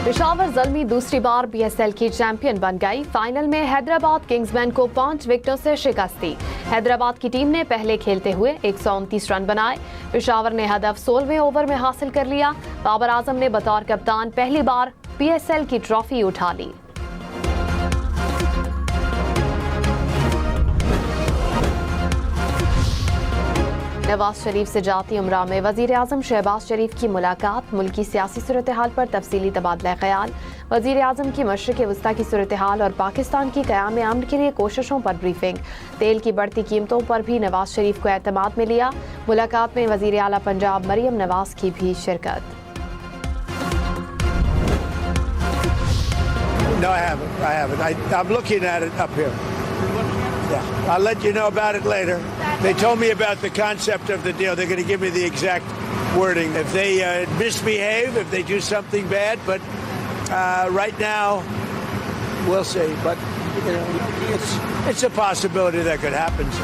पेशावर ज़ल्मी दूसरी बार BSL की champion बन गई। फाइनल में हैदराबाद किंग्समैन को 5 विकेटों से शिकस्त दी। हैदराबाद की टीम ने पहले खेलते हुए 129 रन बनाए। पेशावर ने हदफ 16वें ओवर में हासिल कर लिया। बाबर आजम ने बतौर कप्तान पहली बार PSL की ट्रॉफी उठा ली। नवाज शरीफ से जाती उमरा में वजीर आजम शहबाज शरीफ की मुलाकात। मुल्की सियासी सूरत हाल पर तफसीली तबादला ख्याल। वजीर आजम की मशरिक़ वस्ता की सूरत हाल और पाकिस्तान की क़याम अमन के लिए कोशिशों पर ब्रीफिंग। तेल की बढ़ती कीमतों पर भी नवाज शरीफ को एतमाद में लिया। मुलाकात में वजीर आला पंजाब मरियम नवाज की भी शिरकत। No, I haven't. I'm looking at it up here. Yeah, I'll let you know about it later. They told me about the concept of the deal. They're going to give me the exact wording. If they misbehave, if they do something bad, but right now, we'll see. But you know, it's a possibility that could happen.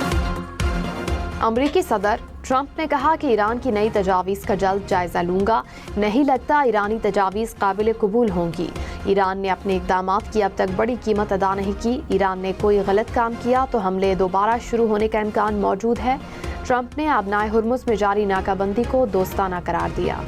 अमरीकी सदर Trump ने कहा कि Iran की नई तजावीज़ का जल्द जायजा लूंगा। नहीं लगता ईरानी तजावीज़ काबिल कबूल होंगी। ईरान ने अपने इक़दामात की अब तक बड़ी कीमत अदा नहीं की। ईरान ने कोई गलत काम किया तो हमले दोबारा शुरू होने का इम्कान मौजूद है। ट्रंप ने अबनाए हुर्मुज़ में जारी नाकाबंदी को दोस्ताना करार दिया।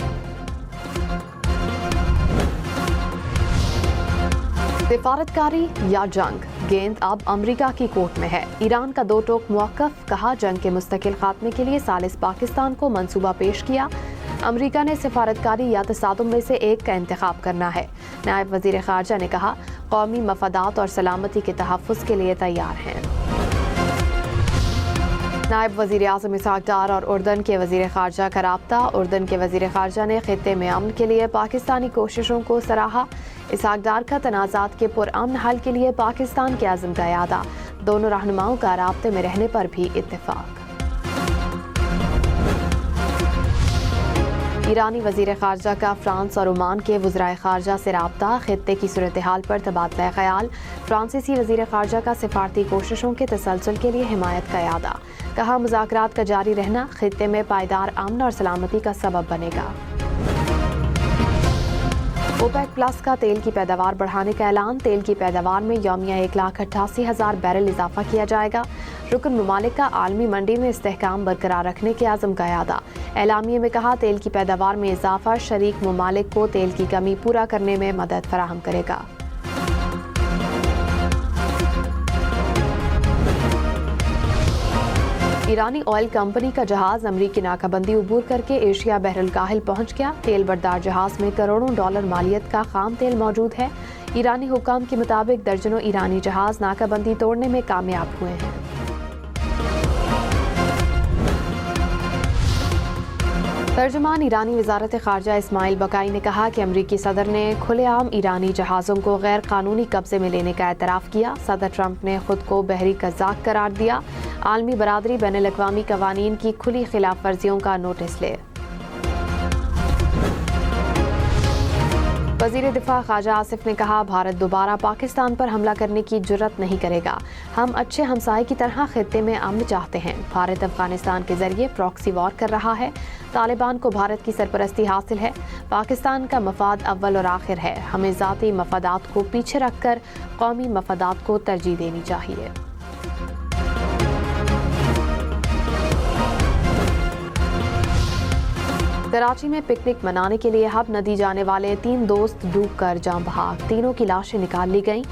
सिफारतकारी या जंग, गेंद अब अमेरिका की कोर्ट में है। ईरान का दो टोक मौक़िफ़, कहा जंग के मुस्तकिल खात्मे के लिए सालिस पाकिस्तान को मंसूबा पेश किया। अमेरिका ने सिफारतकारी या तसादुम में से एक का इंतखाब करना है। नायब वज़ीर ख़ारजा ने कहा कौमी मफादात और सलामती के तहफ़्फ़ुज़ के लिए तैयार हैं। नायब वज़ीर आज़म इसहाक़ डार और उर्दन के वज़ीर ख़ारजा का राब्ता। उर्दन के वज़ीर ख़ारजा ने ख़ित्ते में अमन के लिए पाकिस्तानी कोशिशों को सराहा। इसहाक़ डार का तनाज़ात के पुरअमन हल के लिए पाकिस्तान के अज़्म का यादा। दोनों रहनुमाओं का राब्ते में रहने पर भी इत्तेफ़ाक़। ईरानी वज़ीर ख़ारजा का फ्रांस और ओमान के वज़राए ख़ारजा से राब्ता। ख़ित्ते की सूरत हाल पर तबादला ख़याल। फ्रांसीसी वज़ीर ख़ारजा का सिफारती कोशिशों के तसलसल के लिए हिमायत का यादा। कहा मुज़ाकरात का जारी रहना ख़ित्ते में पायदार अमन और सलामती का सबब बनेगा। ओपेक प्लस का तेल की पैदावार बढ़ाने का ऐलान। तेल की पैदावार में यौमिया 1,88,000 बैरल इजाफा किया जाएगा। रुकन ममालिक का आलमी मंडी में इस्तेहकाम बरकरार रखने के आज़म का यादा। एलामिये में कहा तेल की पैदावार में इजाफा शरीक ममालिक को तेल की कमी पूरा करने में मदद फराहम करेगा। ईरानी ऑयल कंपनी का जहाज अमरीकी नाकाबंदी उबूर करके एशिया बहरुल काहिल पहुंच गया। तेल बरदार जहाज में करोड़ों डॉलर मालियत का खाम तेल मौजूद है। ईरानी हुकाम के मुताबिक दर्जनों ईरानी जहाज नाकाबंदी तोड़ने में कामयाब हुए हैं। तर्जुमान ईरानी वज़ारत ख़ारजा इस्माइल बकाई ने कहा कि अमरीकी सदर ने खुलेआम ईरानी जहाज़ों को गैर कानूनी कब्जे में लेने का एतराफ़ किया। सदर ट्रंप ने खुद को बहरी कज़ाक करार दिया। आलमी बरादरी बैनुल अक़वामी क़वानीन की खुली खिलाफ वर्जियों का नोटिस ले। वज़ीर दिफ़ा ख़ाजा आसिफ ने कहा भारत दोबारा पाकिस्तान पर हमला करने की जुर्रत नहीं करेगा। हम अच्छे हमसाये की तरह खित्ते में अमन चाहते हैं। भारत अफगानिस्तान के जरिए प्रॉक्सी वॉर कर रहा है। तालिबान को भारत की सरपरस्ती हासिल है। पाकिस्तान का मफाद अव्वल और आखिर है। हमें ज़ाती मफादात को पीछे रखकर कौमी मफादात को तरजीह देनी चाहिए। कराची में पिकनिक मनाने के लिए हब नदी जाने वाले 3 दोस्त डूबकर जान बहाक। तीनों की लाशें निकाल ली गईं।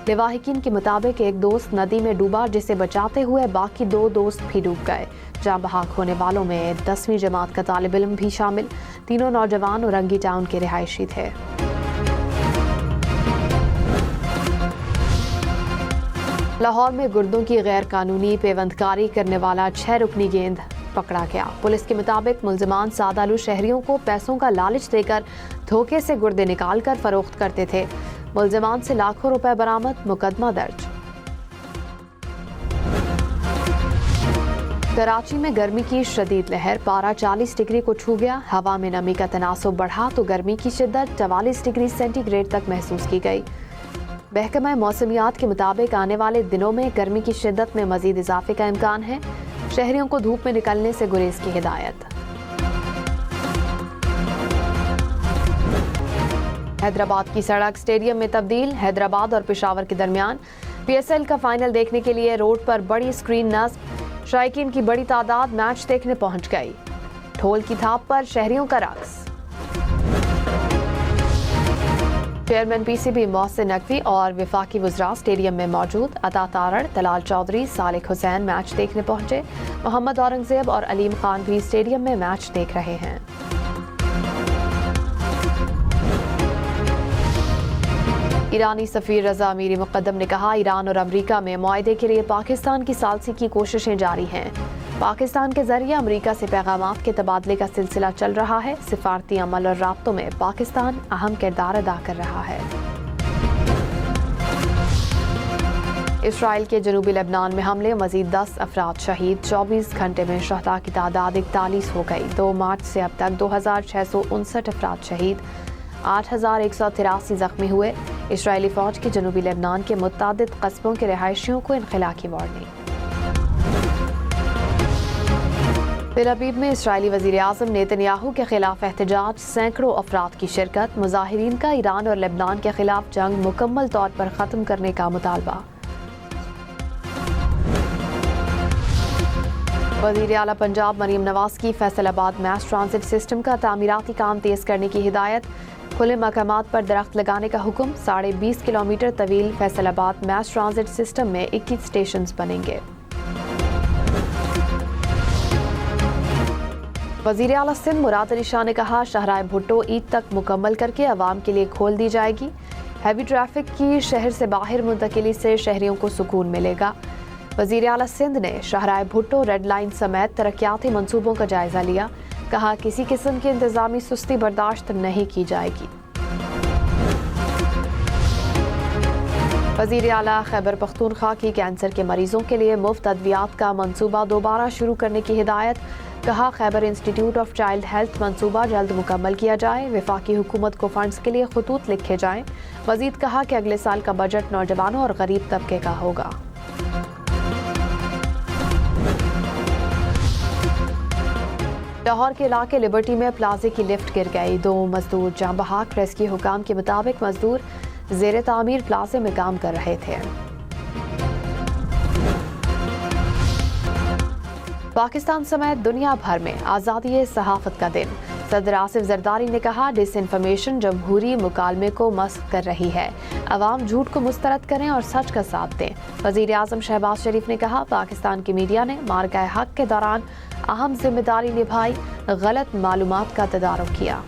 लिवाहिकीन के मुताबिक एक दोस्त नदी में डूबा जिसे बचाते हुए बाकी 2 दोस्त भी डूब गए। जान बहाक होने वालों में 10वीं जमात का तालिब इल्म भी शामिल। तीनों नौजवान औरंगी टाउन के रिहायशी थे। लाहौर में गुर्दों की गैर कानूनी पेवंदकारी करने वाला 6 रुकनी गेंद पकड़ा गया। पुलिस के मुताबिक मुल्जिमान सादालू शहरियों को पैसों का लालच देकर धोखे से गुर्दे निकाल कर फरोख्त करते थे। मुल्जिमान से लाखों रुपए बरामद, मुकदमा दर्ज। कराची में गर्मी की शदीद लहर, पारा 40 डिग्री को छू गया। हवा में नमी का तनासुब बढ़ा तो गर्मी की शिद्दत 44 डिग्री सेंटीग्रेड तक महसूस की गई। महकमा मौसमियात के मुताबिक आने वाले दिनों में गर्मी की शिद्दत में मजीद इजाफे का इम्कान है। शहरियों को धूप में निकलने से गुरेज की हिदायत। حیدرآباد کی سڑک اسٹیڈیم میں تبدیل، حیدرآباد اور پشاور کے درمیان PSL کا فائنل دیکھنے کے لیے روڈ پر بڑی اسکرین نصب، شائقین کی بڑی تعداد میچ دیکھنے پہنچ گئی، ڈھول کی تھاپ پر شہریوں کا رقص۔ چیئرمین PCB محسن نقوی اور وفاقی وزراء اسٹیڈیم میں موجود، عطا تارڑ، طلال چودھری، صالح حسین میچ دیکھنے پہنچے، محمد اورنگزیب اور علیم خان بھی اسٹیڈیم میں میچ دیکھ رہے ہیں۔ ایرانی سفیر رضا امیری مقدم نے کہا، ایران اور امریکہ میں معاہدے کے لیے پاکستان کی ثالثی کی کوششیں جاری ہیں۔ پاکستان کے ذریعے امریکہ سے پیغامات کے تبادلے کا سلسلہ چل رہا ہے۔ سفارتی عمل اور رابطوں میں پاکستان اہم کردار ادا کر رہا ہے۔ اسرائیل کے جنوبی لبنان میں حملے، مزید 10 افراد شہید، 24 گھنٹے میں شہداء کی تعداد 41 ہو گئی۔ 2 مارچ سے اب تک 2659 افراد شہید، 8183 زخمی ہوئے۔ اسرائیلی فوج کی جنوبی لبنان کے متعدد قصبوں کے رہائشیوں کو انخلا کی وارننگ۔ تل ابیب میں اسرائیلی وزیر اعظم نیتن یاہو کے خلاف احتجاج، سینکڑوں افراد کی شرکت، مظاہرین کا ایران اور لبنان کے خلاف جنگ مکمل طور پر ختم کرنے کا مطالبہ۔ وزیر اعلیٰ پنجاب مریم نواز کی فیصل آباد میس ٹرانزٹ سسٹم کا تعمیراتی کام تیز کرنے کی ہدایت، کھلے مقامات پر درخت لگانے کا حکم۔ 20.5 کلومیٹر طویل فیصل آباد میس ٹرانزٹ سسٹم میں 21 اسٹیشنز بنیں گے۔ وزیر اعلیٰ سندھ مراد علی شاہ نے کہا، شاہراہ بھٹو عید تک مکمل کر کے عوام کے لیے کھول دی جائے گی۔ ہیوی ٹریفک کی شہر سے باہر منتقلی سے شہریوں کو سکون ملے گا۔ وزیر اعلیٰ سندھ نے شاہراہ بھٹو ریڈ لائن سمیت ترقیاتی منصوبوں کا جائزہ لیا، کہا کسی قسم کی انتظامی سستی برداشت نہیں کی جائے گی۔ وزیر اعلیٰ خیبر پختونخوا کی کینسر کے مریضوں کے لیے مفت ادویات کا منصوبہ دوبارہ شروع کرنے کی ہدایت، کہا خیبر انسٹیٹیوٹ آف چائلڈ ہیلتھ منصوبہ جلد مکمل کیا جائے، وفاقی حکومت کو فنڈز کے لیے خطوط لکھے جائیں۔ مزید کہا کہ اگلے سال کا بجٹ نوجوانوں اور غریب طبقے کا ہوگا۔ لاہور کے علاقے لبرٹی میں پلازے کی لفٹ گر گئی، 2 مزدور جاں بحق۔ ریسکیو حکام کے مطابق مزدور زیر تعمیر پلازے میں کام کر رہے تھے۔ پاکستان سمیت دنیا بھر میں آزادی صحافت کا دن، صدر آصف زرداری نے کہا، ڈس انفارمیشن جمہوری مکالمے کو مسخ کر رہی ہے، عوام جھوٹ کو مسترد کریں اور سچ کا ساتھ دیں۔ وزیر اعظم شہباز شریف نے کہا، پاکستان کی میڈیا نے مارکہ حق کے دوران اہم ذمہ داری نبھائی، غلط معلومات کا تدارک کیا۔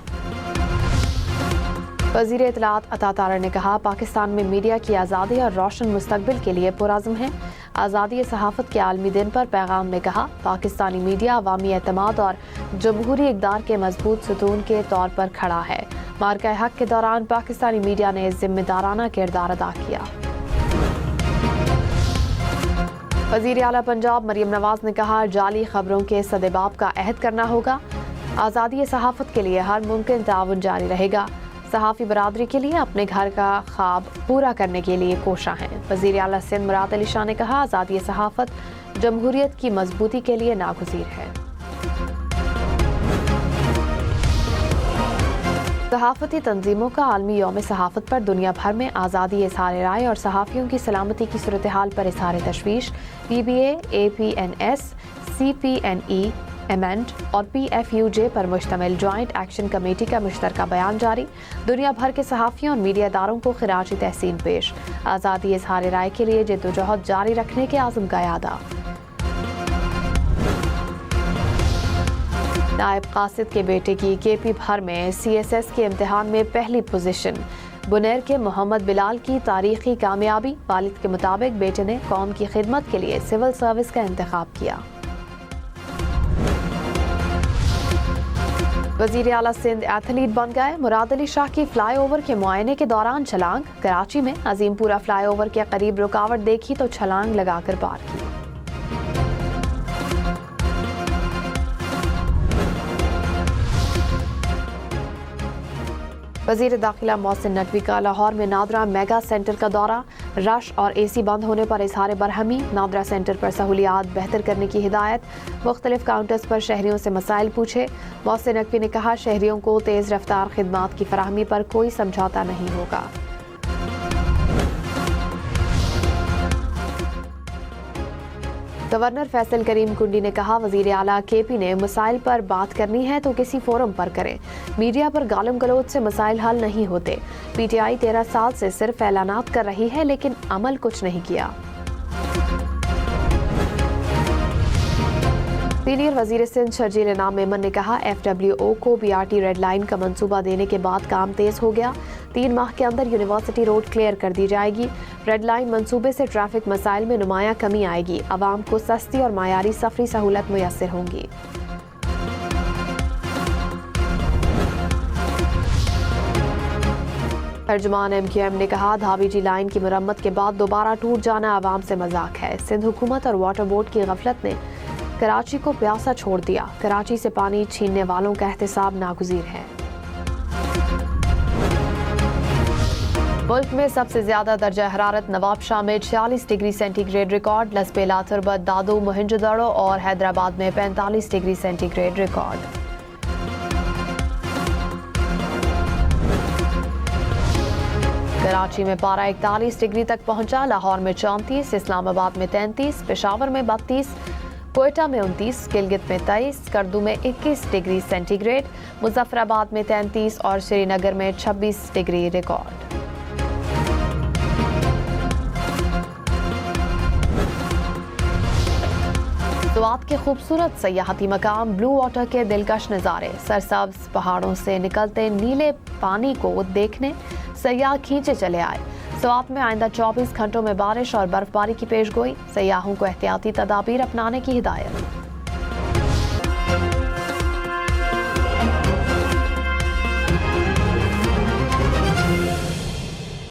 وزیر اطلاعات عطا تارڑ نے کہا، پاکستان میں میڈیا کی آزادی اور روشن مستقبل کے لیے پرعزم ہے۔ آزادی صحافت کے عالمی دن پر پیغام میں کہا، پاکستانی میڈیا عوامی اعتماد اور جمہوری اقدار کے مضبوط ستون کے طور پر کھڑا ہے۔ مارکہ حق کے دوران پاکستانی میڈیا نے ذمہ دارانہ کردار ادا کیا۔ وزیر اعلیٰ پنجاب مریم نواز نے کہا، جعلی خبروں کے سدباب کا عہد کرنا ہوگا، آزادی صحافت کے لیے ہر ممکن تعاون جاری رہے گا، صحافی برادری کے لیے اپنے گھر کا خواب پورا کرنے کے لیے کوشاں ہیں۔ وزیر اعلیٰ سندھ مراد علی شاہ نے کہا، آزادی صحافت جمہوریت کی مضبوطی کے لیے ناگزیر ہے۔ صحافتی تنظیموں کا عالمی یوم صحافت پر دنیا بھر میں آزادی اظہار رائے اور صحافیوں کی سلامتی کی صورتحال پر اظہار تشویش۔ PBA، APNS، CPNE، ایمنٹ اور PFUJ پر مشتمل جوائنٹ ایکشن کمیٹی کا مشترکہ بیان جاری۔ دنیا بھر کے صحافیوں اور میڈیا اداروں کو خراج تحسین پیش، آزادی اظہار رائے کے لیے جدوجہد جاری رکھنے کے عزم کا اعادہ۔ نائب قاصد کے بیٹے کی KP بھر میں CSS کے امتحان میں پہلی پوزیشن، بنیر کے محمد بلال کی تاریخی کامیابی۔ والد کے مطابق بیٹے نے قوم کی خدمت کے لیے سول سروس کا انتخاب کیا۔ وزیر اعلیٰ سندھ ایتھلیٹ بن گئے، مراد علی شاہ کی فلائی اوور کے معائنے کے دوران چھلانگ۔ کراچی میں عظیم پورہ فلائی اوور کے قریب رکاوٹ دیکھی تو چھلانگ لگا کر پار کی۔ वज़ीर दाखिला मोहसिन नकवी का लाहौर में नादरा मेगा सेंटर का दौरा, रश और AC बंद होने पर इजहार बरहमी, नादरा सेंटर पर सहूलियात बेहतर करने की हिदायत, मुख्तलिफ काउंटर्स पर शहरियों से मसाइल पूछे। मोहसिन नकवी ने कहा शहरियों को तेज़ रफ्तार खिदमात की फराहमी पर कोई समझौता नहीं होगा। गवर्नर फैसल करीम कुंडी ने कहा वज़ीर आला KP ने मसाइल पर बात करनी है तो किसी फोरम पर करें, मीडिया पर गालम गलोच से मसाइल हल नहीं होते। PTI 13 साल से सिर्फ ऐलानात कर रही है लेकिन अमल कुछ नहीं किया। सीनियर वज़ीर सिंध शर्जील इनाम मेमन ने कहा FWO को BRT रेड लाइन का मंसूबा देने के बाद काम तेज हो गया, 3 माह के अंदर यूनिवर्सिटी रोड क्लियर कर दी जाएगी। रेड लाइन मंसूबे से ट्रैफिक मसाइल में नुमाया कमी आएगी, आवाम को सस्ती और मायारी सफरी सहूलत मुयस्सर होंगी। तर्जुमान MQM ने कहा धाबीजी लाइन की मुरम्मत के बाद दोबारा टूट जाना आवाम से मजाक है। सिंध हुकूमत और वाटर बोर्ड की गफलत ने कराची को प्यासा छोड़ दिया, कराची से पानी छीनने वालों का एहतसाब नागुज़ीर है। मुल्क में सबसे ज्यादा दर्जा हरारत नवाबशाह में 46 डिग्री सेंटीग्रेड रिकॉर्ड, लसबेला, तुरबत, दादू, मोहिंजोदड़ो और हैदराबाद में 45 डिग्री सेंटीग्रेड रिकॉर्ड। कराची में पारा 41 डिग्री तक पहुंचा, लाहौर में 34, इस्लामाबाद में 33, पेशावर में 32, कोयटा में 29, गिलगित में 23, करदू में 21 डिग्री सेंटीग्रेड, मुजफ्फराबाद में 33 और श्रीनगर में 26 डिग्री रिकॉर्ड। स्वात के खूबसूरत सयाहती मकाम ब्लू वाटर के दिलकश नज़ारे, सरसब्ज पहाड़ों से निकलते नीले पानी को देखने सयाह खींचे चले आए। स्वात में आइंदा 24 घंटों में बारिश और बर्फबारी की पेशगोई, सयाहों को एहतियाती तदाबीर अपनाने की हिदायत।